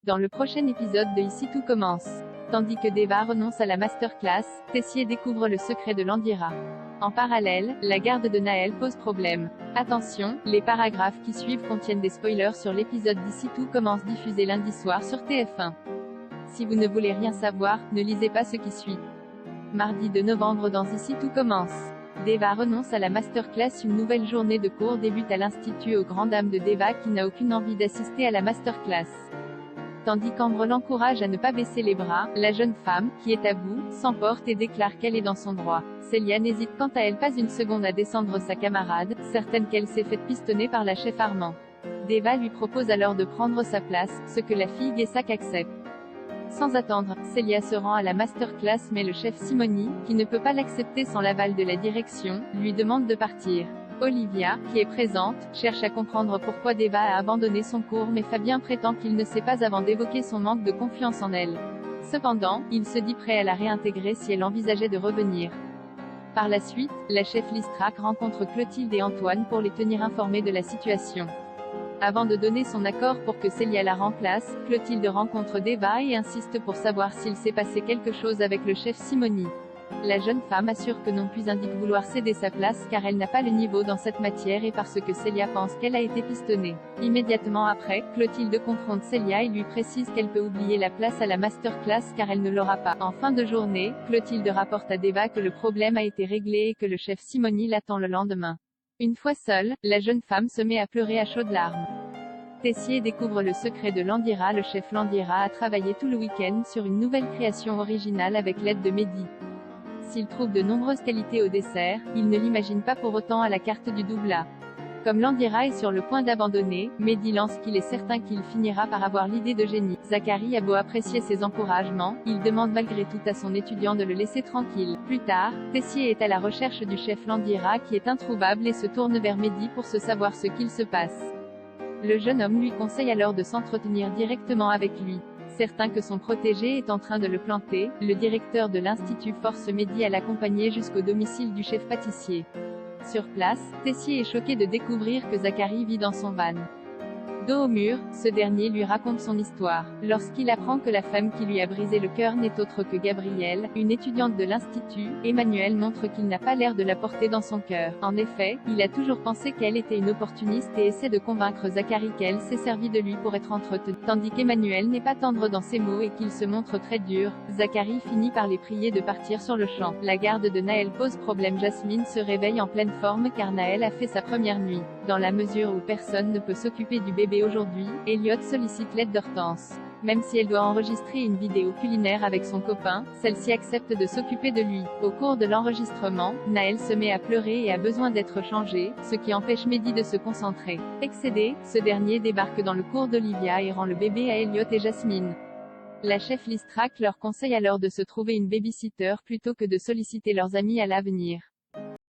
Dans le prochain épisode de Ici tout commence. Tandis que Deva renonce à la masterclass, Tessier découvre le secret de Landira. En parallèle, la garde de Naël pose problème. Attention, les paragraphes qui suivent contiennent des spoilers sur l'épisode d'Ici tout commence diffusé lundi soir sur TF1. Si vous ne voulez rien savoir, ne lisez pas ce qui suit. Mardi 2 novembre dans Ici tout commence. Deva renonce à la masterclass. Une nouvelle journée de cours débute à l'institut aux grandes dames de Deva qui n'a aucune envie d'assister à la masterclass. Tandis qu'Ambre l'encourage à ne pas baisser les bras, la jeune femme, qui est à bout, s'emporte et déclare qu'elle est dans son droit. Célia n'hésite quant à elle pas une seconde à descendre sa camarade, certaine qu'elle s'est faite pistonner par la chef Armand. Deva lui propose alors de prendre sa place, ce que la fille Guessac accepte. Sans attendre, Célia se rend à la masterclass mais le chef Simoni, qui ne peut pas l'accepter sans l'aval de la direction, lui demande de partir. Olivia, qui est présente, cherche à comprendre pourquoi Deva a abandonné son cours mais Fabien prétend qu'il ne sait pas avant d'évoquer son manque de confiance en elle. Cependant, il se dit prêt à la réintégrer si elle envisageait de revenir. Par la suite, la chef Listrac rencontre Clotilde et Antoine pour les tenir informés de la situation. Avant de donner son accord pour que Célia la remplace, Clotilde rencontre Deva et insiste pour savoir s'il s'est passé quelque chose avec le chef Simoni. La jeune femme assure que non puis indique vouloir céder sa place car elle n'a pas le niveau dans cette matière et parce que Célia pense qu'elle a été pistonnée. Immédiatement après, Clotilde confronte Célia et lui précise qu'elle peut oublier la place à la masterclass car elle ne l'aura pas. En fin de journée, Clotilde rapporte à Deva que le problème a été réglé et que le chef Simoni l'attend le lendemain. Une fois seule, la jeune femme se met à pleurer à chaudes larmes. Tessier découvre le secret de Landira. Le chef Landira a travaillé tout le week-end sur une nouvelle création originale avec l'aide de Mehdi. S'il trouve de nombreuses qualités au dessert, il ne l'imagine pas pour autant à la carte du double A. Comme Landira est sur le point d'abandonner, Mehdi lance qu'il est certain qu'il finira par avoir l'idée de génie. Zacharie a beau apprécier ses encouragements, il demande malgré tout à son étudiant de le laisser tranquille. Plus tard, Tessier est à la recherche du chef Landira qui est introuvable et se tourne vers Mehdi pour savoir ce qu'il se passe. Le jeune homme lui conseille alors de s'entretenir directement avec lui. Certain que son protégé est en train de le planter, le directeur de l'institut force Mehdi à l'accompagner jusqu'au domicile du chef pâtissier. Sur place, Tessier est choqué de découvrir que Zacharie vit dans son van. Dos au mur, ce dernier lui raconte son histoire. Lorsqu'il apprend que la femme qui lui a brisé le cœur n'est autre que Gabrielle, une étudiante de l'institut, Emmanuel montre qu'il n'a pas l'air de la porter dans son cœur. En effet, il a toujours pensé qu'elle était une opportuniste et essaie de convaincre Zacharie qu'elle s'est servie de lui pour être entretenue. Tandis qu'Emmanuel n'est pas tendre dans ses mots et qu'il se montre très dur, Zacharie finit par les prier de partir sur le champ. La garde de Naël pose problème. Jasmine se réveille en pleine forme car Naël a fait sa première nuit. Dans la mesure où personne ne peut s'occuper du bébé aujourd'hui, Elliot sollicite l'aide d'Hortense. Même si elle doit enregistrer une vidéo culinaire avec son copain, celle-ci accepte de s'occuper de lui. Au cours de l'enregistrement, Naël se met à pleurer et a besoin d'être changé, ce qui empêche Mehdi de se concentrer. Excédé, ce dernier débarque dans le cours d'Olivia et rend le bébé à Elliot et Jasmine. La chef Listrac leur conseille alors de se trouver une babysitter plutôt que de solliciter leurs amis à l'avenir.